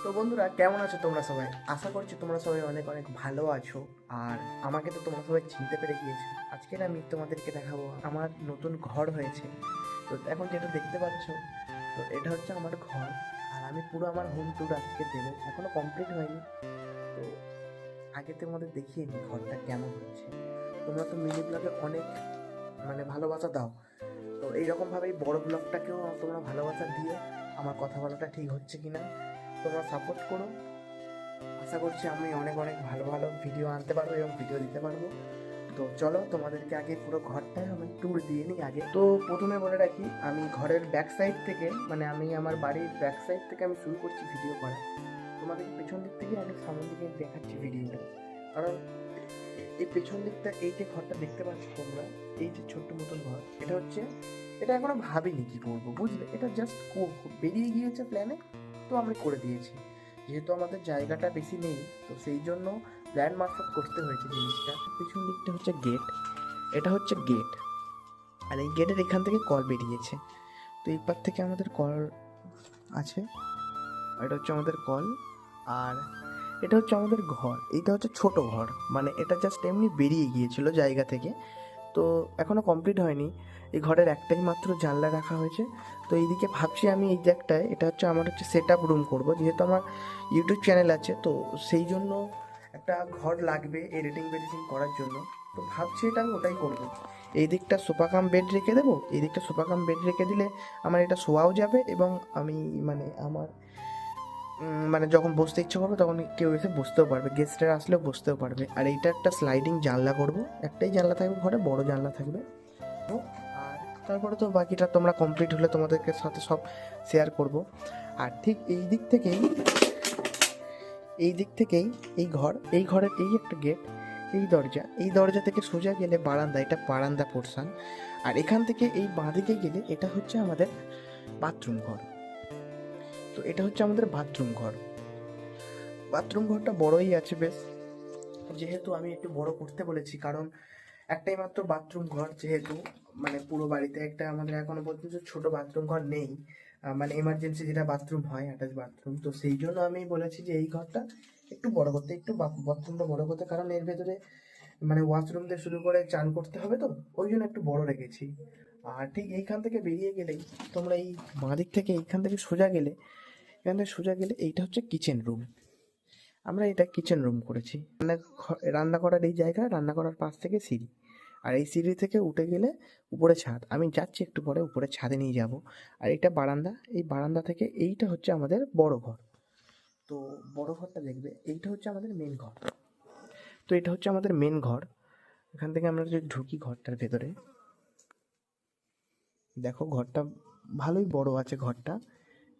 তো বন্ধুরা, কেমন আছো তোমরা সবাই? আশা করছি তোমরা সবাই অনেক অনেক ভালো আছো। আর আমাকে তো তোমরা সবাই চিনতে পেরে গিয়েছো। আজকের আমি তোমাদেরকে দেখাবো আমার নতুন ঘর হয়েছে। তো এখন যেটা দেখতে পাচ্ছ, তো এটা হচ্ছে আমার ঘর। আর আমি পুরো আমার হোম ট্যুর আজকে দেবো, এখনো কমপ্লিট হয়নি। তো আগে তোমাদের দেখিয়ে নিই ঘরটা কেমন হচ্ছে। তোমরা তো মিনি ব্লগে অনেক ভালোবাসা দাও, তো এইরকমভাবেই বড় ব্লগটাকেও তোমরা ভালোবাসা দিও। আমার কথা বলাটা ঠিক হচ্ছে কিনা তোমরা সাপোর্ট করো। আশা করছি আমি অনেক অনেক ভালো ভালো ভিডিও আনতে পারবো এবং ভিডিও দিতে পারবো। তো চলো তোমাদেরকে আগে পুরো ঘরটায় আমি ট্যুর দিয়ে নিই আগে। তো প্রথমে বলে রাখি, আমি ঘরের ব্যাক সাইড থেকে আমি আমার বাড়ির ব্যাক সাইড থেকে আমি শুরু করছি ভিডিও করা। তোমাদের পেছন দিক থেকে আমি সামনের দিকে দেখাচ্ছি ভিডিওটা। কারণ এই পেছন দিকটা, এই যে ঘরটা দেখতে পাচ্ছ তোমরা, এই যে ছোট্ট মতন ঘর, এটা এখনো ভাবিনি কি করবো, বুঝলে? এটা জাস্ট বেরিয়ে গিয়েছে প্ল্যানে, তো আমি করে দিয়েছি। যেহেতু আমাদের জায়গাটা বেশি নেই, তো সেই জন্য প্ল্যান মারফত করতে হয়েছে জিনিসটা। পেছন দিকটা হচ্ছে গেট, এটা হচ্ছে গেট। আর এই গেটের এখান থেকে কল বেরিয়েছে। তো এই পার থেকে আমাদের কল আছে, এটা হচ্ছে আমাদের কল। আর এটা হচ্ছে আমাদের ঘর। এইটা হচ্ছে ছোট ঘর, এটা জাস্ট এমনি বেরিয়ে গিয়েছিল জায়গা থেকে, তো এখনও কমপ্লিট হয়নি। এই ঘরের একটাই মাত্র জানলা রাখা হয়েছে। তো এইদিকে ভাবছি আমি এই জায়গাটায়, এটা হচ্ছে আমার সেট আপ রুম করবো, যেহেতু আমার ইউটিউব চ্যানেল আছে, তো সেই জন্য একটা ঘর লাগবে এডিটিং বেডিটিং করার জন্য। তো ভাবছি এটা আমি ওটাই করবো। এই দিকটা সোফা কাম বেড রেখে দেবো, এই দিকটা সোফা কাম বেড রেখে দিলে আমার এটা শোয়াও যাবে, এবং আমি আমার যখন বসতে ইচ্ছে করবে তখন কেউ এসে বসতেও পারবে, গেস্টরা আসলেও বসতেও পারবে। আর এইটা একটা স্লাইডিং জানলা করব, একটাই জানলা থাকবে ঘরে, বড় জানলা থাকবে। আর তারপরে তো বাকিটা তোমরা কমপ্লিট হলে তোমাদেরকে সাথে সব শেয়ার করব। আর ঠিক এই দিক থেকেই এই ঘরের এই একটা গেট, এই দরজা থেকে সোজা গেলে বারান্দা, এটা বারান্দা পোর্শন। আর এখান থেকে এই বাঁদিকে গেলে এটা হচ্ছে আমাদের বাথরুম ঘর। তো এটা হচ্ছে আমাদের বাথরুম ঘরটা বড়ই আছে বেশ, যেহেতু আমি একটু বড় করতে বলেছি, কারণ একটাই মাত্র বাথরুম ঘর, যেহেতু পুরো বাড়িতে একটা আমাদের এখনো পর্যন্ত ছোট বাথরুম ঘর নেই। এমার্জেন্সি যেটা বাথরুম হয়, অ্যাটাচ বাথরুম, তো সেই জন্য আমি বলেছি যে এই ঘরটা একটু বড় করতে, একটু বাথরুমটা বড় করতে, কারণ এর ভেতরে ওয়াশরুম দিয়ে শুরু করে চান করতে হবে, তো ওই জন্য একটু বড় রেখেছি। আর ঠিক এইখান থেকে বেরিয়ে গেলেই তোমরা এই বাঁ দিক থেকে এখান থেকে সোজা গেলে এইটা হচ্ছে কিচেন রুম। আমরা এটা কিচেন রুম করেছি। রান্না করার এই জায়গা, রান্না করার পাশ থেকে সিঁড়ি, আর এই সিঁড়ি থেকে উঠে গেলে উপরে ছাদ। আমি যাচ্ছি একটু পরে উপরে ছাদে নিয়ে যাব। আর এটা বারান্দা, এই বারান্দা থেকে এইটা হচ্ছে আমাদের বড় ঘর। তো বড় ঘরটা দেখবে, এইটা হচ্ছে আমাদের মেন ঘর। তো এটা হচ্ছে আমাদের মেন ঘর। এখান থেকে আমরা যদি ঢুকি ঘরটার ভেতরে, দেখো ঘরটা ভালোই বড় আছে ঘরটা,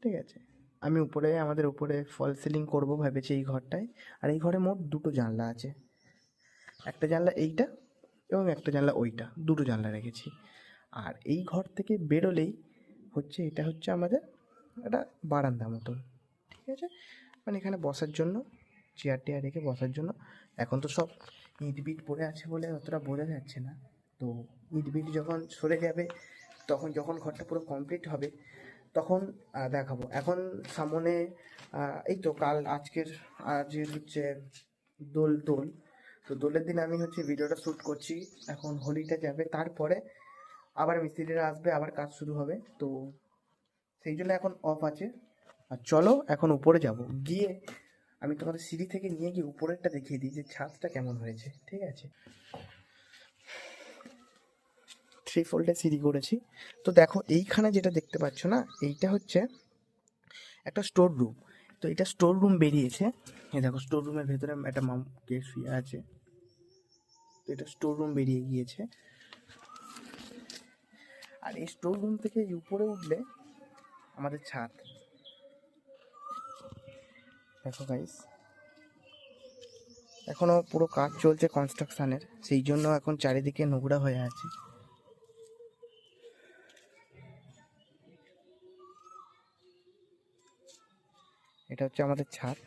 ঠিক আছে। আমি আমাদের উপরে ফল সিলিং করবো ভেবেছি এই ঘরটায়। আর এই ঘরে মোট দুটো জানলা আছে, একটা জানলা এইটা এবং একটা জানলা ওইটা, দুটো জানলা রেখেছি। আর এই ঘর থেকে বেরোলেই এটা হচ্ছে আমাদের একটা বারান্দা মতন, ঠিক আছে। এখানে বসার জন্য চেয়ার টেয়ার রেখে বসার জন্য। এখন তো সব ইট বিট পড়ে আছে বলে অতটা বোঝা যাচ্ছে না, তো ইট বিট যখন সরে যাবে, যখন ঘরটা পুরো কমপ্লিট হবে তখন দেখাবো। এখন সামনে এই তো আজ হচ্ছে দোল দোল তো দোলের দিন আমি ভিডিওটা শ্যুট করছি। এখন হোলিটা যাবে, তারপরে আবার মিস্ত্রিরা আসবে, আবার কাজ শুরু হবে, তো সেই জন্য এখন অফ আছে। আর চলো এখন উপরে যাব, গিয়ে আমি তোমাদের সিঁড়ি থেকে নিয়ে গিয়ে উপরেরটা দেখিয়ে দিই যে ছাদটা কেমন হয়েছে, ঠিক আছে। 3 ফোল্ডের সিঁড়ি করেছি। তো দেখো এইখানে যেটা দেখতে পাচ্ছ না, এইটা হচ্ছে একটা স্টোর রুম। তো এটা স্টোর রুম বেরিয়েছে, এই দেখো স্টোর রুমের ভেতরে একটা কে শুয়ে আছে। তো এটা স্টোর রুম বেরিয়ে গিয়েছে। আর এই স্টোর রুম থেকে উপরে উঠলে আমাদের ছাদ, দেখো গাইস, এখনো পুরো কাজ চলছে কনস্ট্রাকশনের, সেই জন্য এখন চারিদিকে নোংরা হয়ে আছে। এটা হচ্ছে আমাদের ছাদ।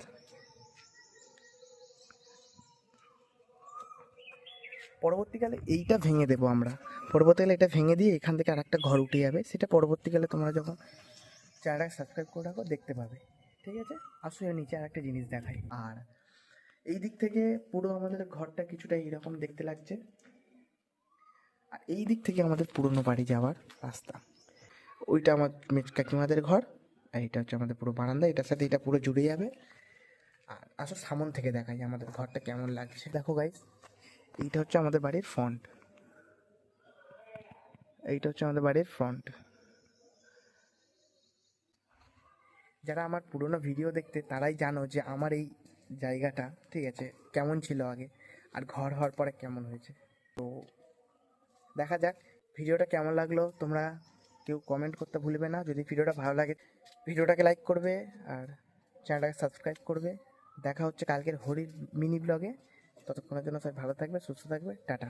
পরবর্তীকালে এইটা ভেঙে দেবো আমরা, পরবর্তীকালে এটা ভেঙে দিয়ে এখান থেকে আর একটা ঘর উঠে যাবে, সেটা পরবর্তীকালে তোমরা যখন চ্যানেলটা সাবস্ক্রাইব করে রাখো দেখতে পাবে। ঠিক আছে, আসলে নিচে আর একটা জিনিস দেখাই। আর এই দিক থেকে পুরো আমাদের ঘরটা কিছুটা এইরকম দেখতে লাগছে, আর এই দিক থেকে আমাদের পুরনো বাড়ি যাওয়ার রাস্তা। ওইটা আমার কাকিমাদের ঘর, আর এটা হচ্ছে আমাদের পুরো বারান্দা, এটার সাথে এটা পুরো জুড়ে যাবে। আর আসো সামন থেকে দেখাই আমাদের ঘরটা কেমন লাগছে। দেখো গাইস, এইটা হচ্ছে আমাদের বাড়ির ফ্রন্ট, এইটা হচ্ছে আমাদের বাড়ির ফ্রন্ট। যারা আমার পুরোনো ভিডিও দেখতে তারাই জানো যে আমার এই জায়গাটা ঠিক আছে কেমন ছিল আগে, আর ঘর হওয়ার পরে কেমন হয়েছে। তো দেখা যাক ভিডিওটা কেমন লাগলো, তোমরা কেউ কমেন্ট করতে ভুলবে না। যদি ভিডিওটা ভালো লাগে ভিডিওটাকে লাইক করবে আর চ্যানেলটাকে সাবস্ক্রাইব করবে। দেখা হচ্ছে কালকের হোলির মিনি ব্লগে। ততক্ষণের জন্য সবাই ভালো থাকবে, সুস্থ থাকবে, টাটা।